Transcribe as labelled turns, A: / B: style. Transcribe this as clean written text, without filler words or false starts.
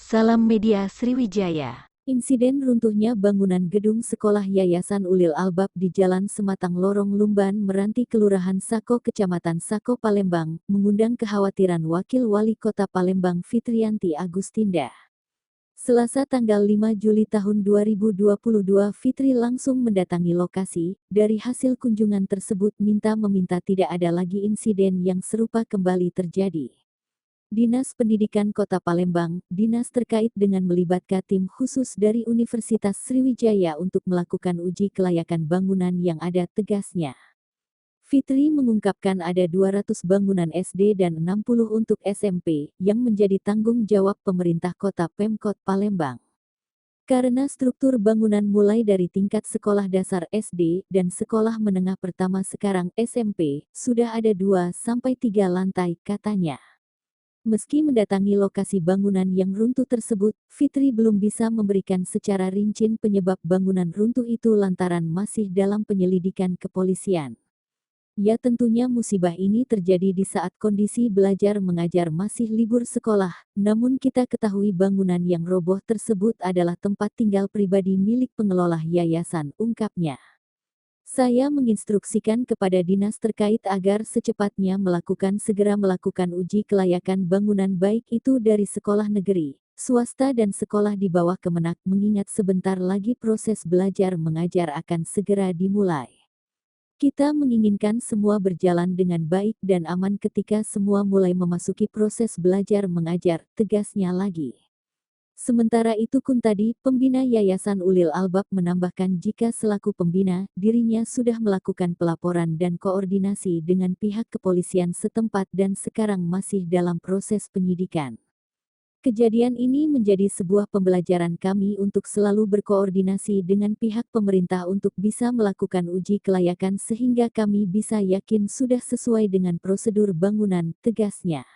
A: Salam Media Sriwijaya.
B: Insiden runtuhnya bangunan gedung sekolah Yayasan Ulil Albab di Jalan Sematang Lorong Lumban Meranti Kelurahan Sako Kecamatan Sako Palembang mengundang kekhawatiran Wakil Wali Kota Palembang Fitriyanti Agustinda. Selasa tanggal 5 Juli tahun 2022 Fitri langsung mendatangi lokasi. Dari hasil kunjungan tersebut meminta tidak ada lagi insiden yang serupa kembali terjadi. Dinas Pendidikan Kota Palembang, dinas terkait dengan melibatkan tim khusus dari Universitas Sriwijaya untuk melakukan uji kelayakan bangunan yang ada, tegasnya. Fitri mengungkapkan ada 200 bangunan SD dan 60 untuk SMP, yang menjadi tanggung jawab pemerintah kota Pemkot Palembang. Karena struktur bangunan mulai dari tingkat sekolah dasar SD dan sekolah menengah pertama sekarang SMP, sudah ada 2-3 lantai, katanya. Meski mendatangi lokasi bangunan yang runtuh tersebut, Fitri belum bisa memberikan secara rinci penyebab bangunan runtuh itu lantaran masih dalam penyelidikan kepolisian. Ya, tentunya musibah ini terjadi di saat kondisi belajar mengajar masih libur sekolah, namun kita ketahui bangunan yang roboh tersebut adalah tempat tinggal pribadi milik pengelola yayasan, ungkapnya. Saya menginstruksikan kepada dinas terkait agar secepatnya segera melakukan uji kelayakan bangunan baik itu dari sekolah negeri, swasta dan sekolah di bawah Kemenak mengingat sebentar lagi proses belajar mengajar akan segera dimulai. Kita menginginkan semua berjalan dengan baik dan aman ketika semua mulai memasuki proses belajar mengajar, tegasnya lagi. Sementara itu Kuntadi, pembina Yayasan Ulil Albab menambahkan jika selaku pembina, dirinya sudah melakukan pelaporan dan koordinasi dengan pihak kepolisian setempat dan sekarang masih dalam proses penyidikan. Kejadian ini menjadi sebuah pembelajaran kami untuk selalu berkoordinasi dengan pihak pemerintah untuk bisa melakukan uji kelayakan sehingga kami bisa yakin sudah sesuai dengan prosedur bangunan, tegasnya.